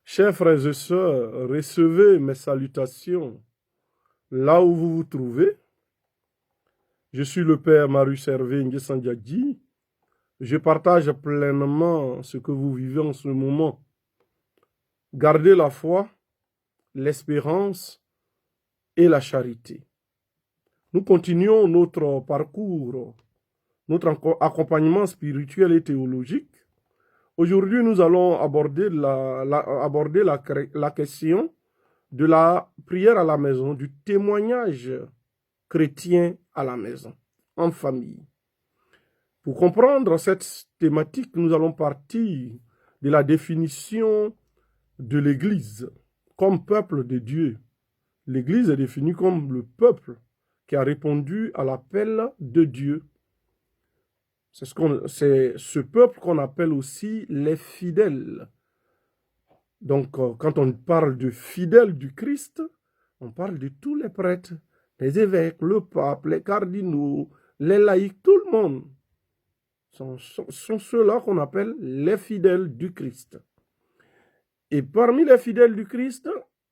Chers frères et sœurs, recevez mes salutations là où vous vous trouvez. Je suis le Père Marius Hervé Ngesandiadi. Je partage pleinement ce que vous vivez en ce moment. Gardez la foi, l'espérance et la charité. Nous continuons notre parcours, notre accompagnement spirituel et théologique. Aujourd'hui, nous allons aborder la question de la prière à la maison, du témoignage chrétien à la maison, en famille. Pour comprendre cette thématique, nous allons partir de la définition de l'Église comme peuple de Dieu. L'Église est définie comme le peuple qui a répondu à l'appel de Dieu. C'est ce peuple qu'on appelle aussi les fidèles. Donc, quand on parle de fidèles du Christ, on parle de tous les prêtres, les évêques, le pape, les cardinaux, les laïcs, tout le monde sont ceux-là qu'on appelle les fidèles du Christ. Et parmi les fidèles du Christ,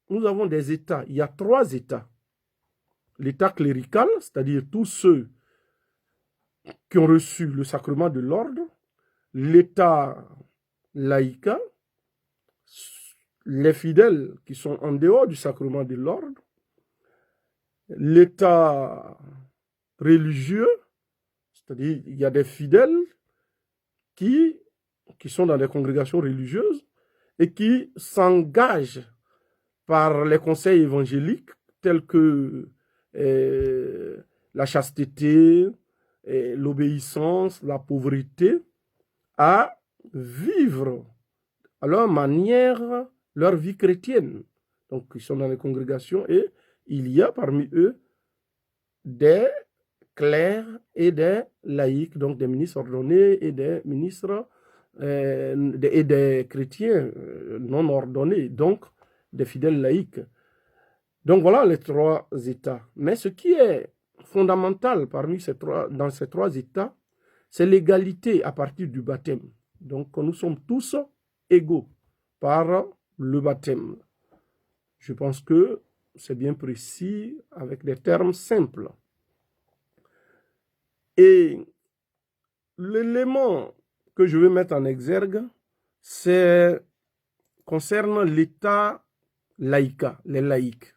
nous avons des états. Il y a 3 états. L'état clérical, c'est-à-dire tous ceux qui ont reçu le sacrement de l'ordre. L'état laïca, les fidèles qui sont en dehors du sacrement de l'ordre. L'état religieux, c'est-à-dire il y a des fidèles qui sont dans des congrégations religieuses et qui s'engagent par les conseils évangéliques tels que la chasteté, l'obéissance, la pauvreté, à vivre à leur manière leur vie chrétienne. Donc, ils sont dans les congrégations et il y a parmi eux des clercs et des laïcs, donc des ministres ordonnés et des ministres et des chrétiens non ordonnés, donc des fidèles laïcs. Donc voilà les 3 états. Mais ce qui est fondamental dans ces 3 états, c'est l'égalité à partir du baptême. Donc nous sommes tous égaux par le baptême. Je pense que c'est bien précis avec des termes simples. Et l'élément que je veux mettre en exergue, concerne l'état laïca, les laïcs,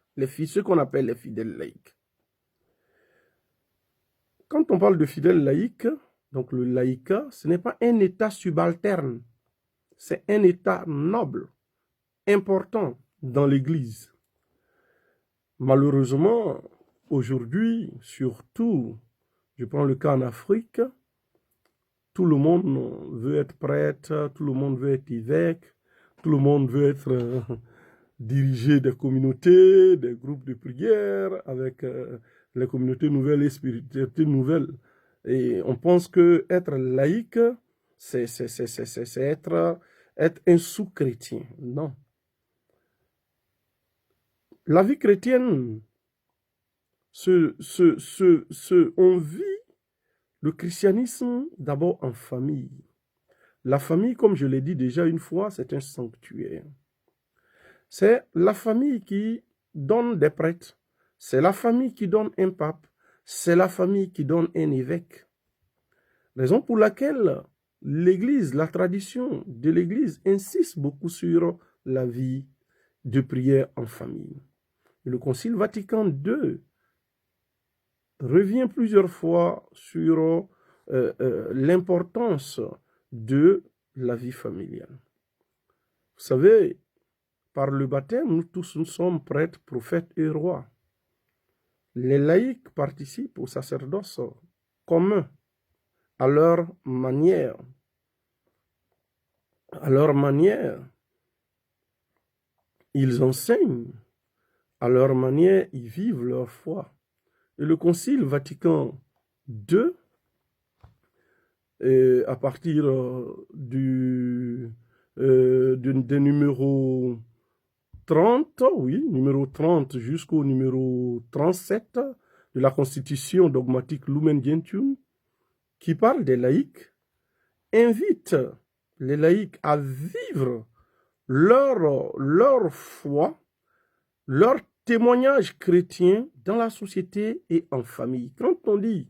ceux qu'on appelle les fidèles laïcs. Quand on parle de fidèles laïcs, donc le laïca, ce n'est pas un état subalterne, c'est un état noble, important dans l'Église. Malheureusement, aujourd'hui, surtout, je prends le cas en Afrique, tout le monde veut être prêtre, tout le monde veut être évêque, tout le monde veut être diriger des communautés, des groupes de prière avec les communautés nouvelles et spiritualités nouvelles. Et on pense que être laïque, c'est être un sous-chrétien. Non. La vie chrétienne, on vit le christianisme d'abord en famille. La famille, comme je l'ai dit déjà une fois, c'est un sanctuaire. C'est la famille qui donne des prêtres. C'est la famille qui donne un pape. C'est la famille qui donne un évêque. Raison pour laquelle l'Église, la tradition de l'Église insiste beaucoup sur la vie de prière en famille. Et le Concile Vatican II revient plusieurs fois sur l'importance de la vie familiale. Vous savez, par le baptême, nous tous nous sommes prêtres, prophètes et rois. Les laïcs participent au sacerdoce commun, à leur manière. À leur manière, ils enseignent. À leur manière, ils vivent leur foi. Et le Concile Vatican II, à partir des numéros 30, numéro 30 jusqu'au numéro 37 de la Constitution dogmatique Lumen Gentium, qui parle des laïcs, invite les laïcs à vivre leur foi, leur témoignage chrétien dans la société et en famille. Quand on dit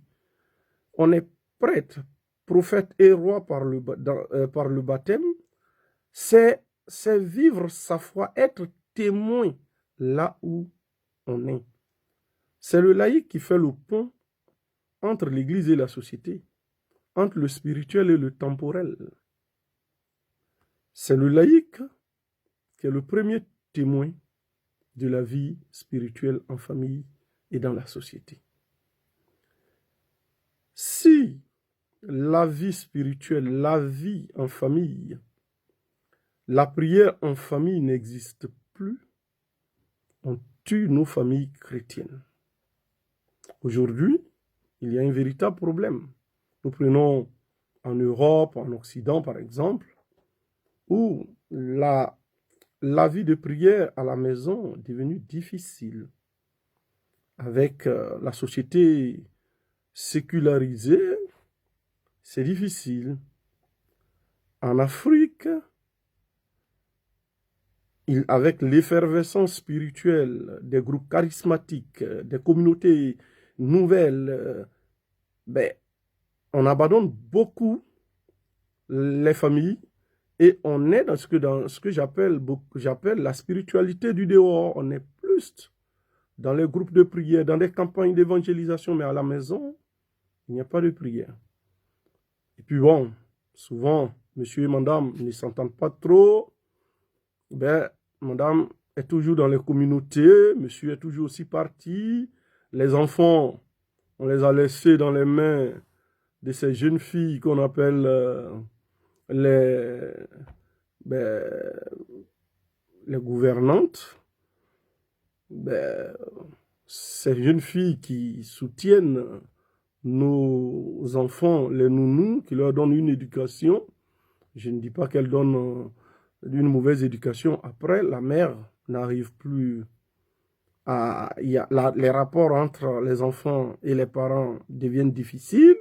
on est prêtre, prophète et roi par le baptême, c'est vivre sa foi, être témoin là où on est. C'est le laïc qui fait le pont entre l'Église et la société, entre le spirituel et le temporel. C'est le laïc qui est le premier témoin de la vie spirituelle en famille et dans la société. Si la vie spirituelle, la vie en famille, la prière en famille n'existe plus, on tue nos familles chrétiennes. Aujourd'hui, il y a un véritable problème. Nous prenons en Europe, en Occident par exemple, où la vie de prière à la maison est devenue difficile. Avec la société sécularisée, c'est difficile. En Afrique, avec l'effervescence spirituelle des groupes charismatiques, des communautés nouvelles, on abandonne beaucoup les familles et on est dans ce que j'appelle la spiritualité du dehors. On est plus dans les groupes de prière, dans des campagnes d'évangélisation, mais à la maison, il n'y a pas de prière. Et puis bon, souvent, monsieur et madame ne s'entendent pas trop. Madame est toujours dans les communautés, monsieur est toujours aussi parti. Les enfants, on les a laissés dans les mains de ces jeunes filles qu'on appelle les gouvernantes. Ces jeunes filles qui soutiennent nos enfants, les nounous, qui leur donnent une éducation. Je ne dis pas qu'elles donnent une mauvaise éducation. Après, la mère n'arrive plus à... les rapports entre les enfants et les parents deviennent difficiles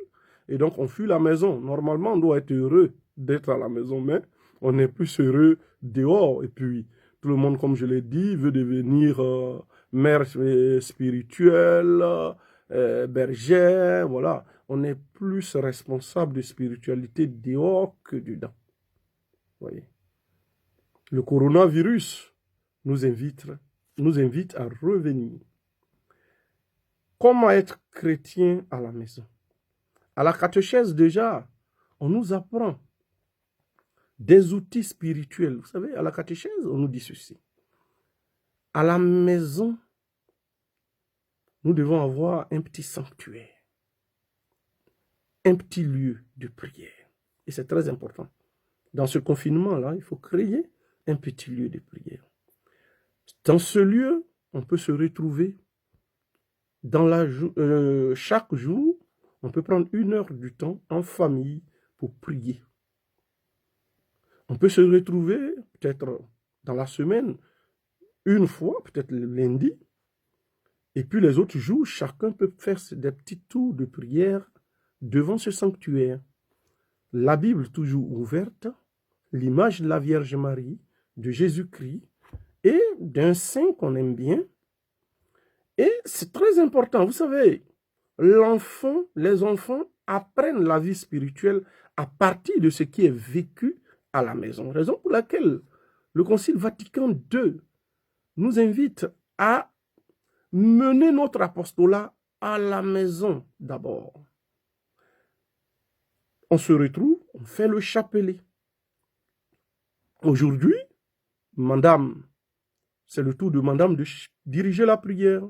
et donc on fuit la maison. Normalement, on doit être heureux d'être à la maison, mais on est plus heureux dehors. Et puis, tout le monde, comme je l'ai dit, veut devenir mère spirituelle, bergère, voilà. On est plus responsable de spiritualité dehors que dedans. Voyez. Le coronavirus nous invite à revenir. Comment être chrétien à la maison? À la catéchèse déjà, on nous apprend des outils spirituels. Vous savez, à la catéchèse, on nous dit ceci. À la maison, nous devons avoir un petit sanctuaire, un petit lieu de prière. Et c'est très important. Dans ce confinement-là, il faut créer un petit lieu de prière. Dans ce lieu, on peut se retrouver chaque jour, on peut prendre 1 heure du temps en famille pour prier. On peut se retrouver peut-être dans la semaine, une fois, peut-être le lundi, et puis les autres jours, chacun peut faire des petits tours de prière devant ce sanctuaire. La Bible toujours ouverte, l'image de la Vierge Marie, de Jésus-Christ et d'un saint qu'on aime bien. Et c'est très important, vous savez, les enfants apprennent la vie spirituelle à partir de ce qui est vécu à la maison. Raison pour laquelle le Concile Vatican II nous invite à mener notre apostolat à la maison d'abord. On se retrouve, on fait le chapelet. Aujourd'hui, madame, c'est le tour de madame de diriger la prière.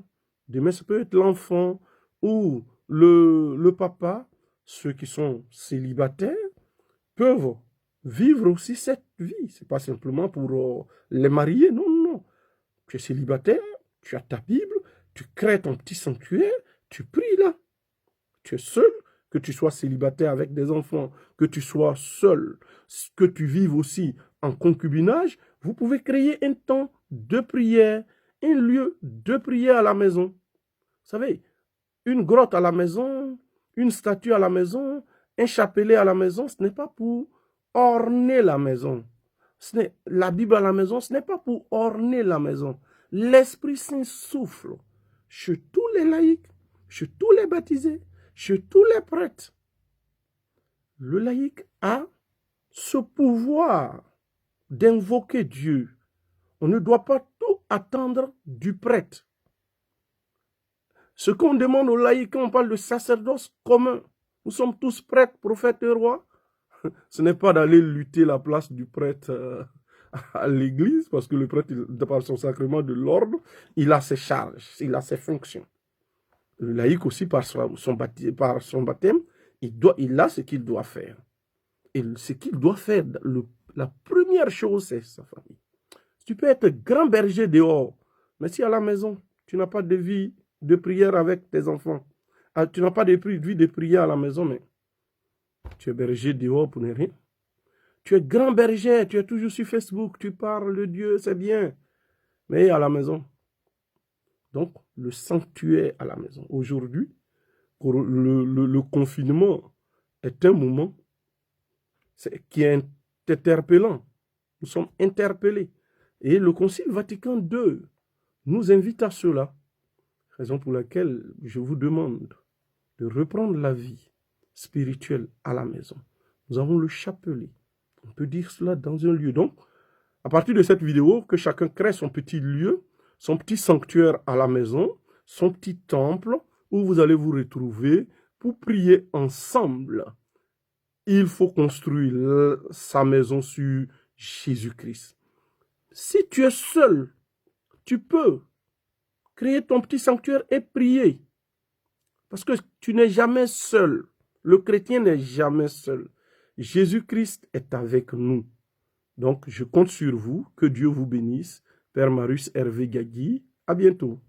Demain, ça peut être l'enfant ou le papa. Ceux qui sont célibataires peuvent vivre aussi cette vie. Ce n'est pas simplement pour les mariés. Non, non. Tu es célibataire, tu as ta Bible, tu crées ton petit sanctuaire, tu pries là. Tu es seul, que tu sois célibataire avec des enfants, que tu sois seul, que tu vives aussi en concubinage, vous pouvez créer un temps de prière, un lieu de prière à la maison. Vous savez, une grotte à la maison, une statue à la maison, un chapelet à la maison, ce n'est pas pour orner la maison. La Bible à la maison, ce n'est pas pour orner la maison. L'Esprit Saint souffle chez tous les laïcs, chez tous les baptisés, chez tous les prêtres. Le laïc a ce pouvoir d'invoquer Dieu. On ne doit pas tout attendre du prêtre. Ce qu'on demande aux laïcs quand on parle de sacerdoce commun, nous sommes tous prêtres, prophètes et rois. Ce n'est pas d'aller lutter la place du prêtre à l'église, parce que le prêtre, par son sacrement de l'ordre, il a ses charges, il a ses fonctions. Le laïc aussi, par son baptême, il a ce qu'il doit faire. Et ce qu'il doit faire, la première chose, c'est sa famille. Tu peux être grand berger dehors, mais si à la maison, tu n'as pas de vie de prière avec tes enfants, tu n'as pas de vie de prière à la maison, mais tu es berger dehors pour ne rien. Tu es grand berger, tu es toujours sur Facebook, tu parles de Dieu, c'est bien, mais à la maison. Donc, le sanctuaire à la maison. Aujourd'hui, le confinement est un moment qui est interpellant. Nous sommes interpellés. Et le Concile Vatican II nous invite à cela. Raison pour laquelle je vous demande de reprendre la vie spirituelle à la maison. Nous avons le chapelet. On peut dire cela dans un lieu. Donc, à partir de cette vidéo, que chacun crée son petit lieu, son petit sanctuaire à la maison, son petit temple où vous allez vous retrouver pour prier ensemble. Il faut construire sa maison sur Jésus-Christ. Si tu es seul, tu peux créer ton petit sanctuaire et prier. Parce que tu n'es jamais seul. Le chrétien n'est jamais seul. Jésus-Christ est avec nous. Donc, je compte sur vous. Que Dieu vous bénisse. Père Marius Hervé Gagui. À bientôt.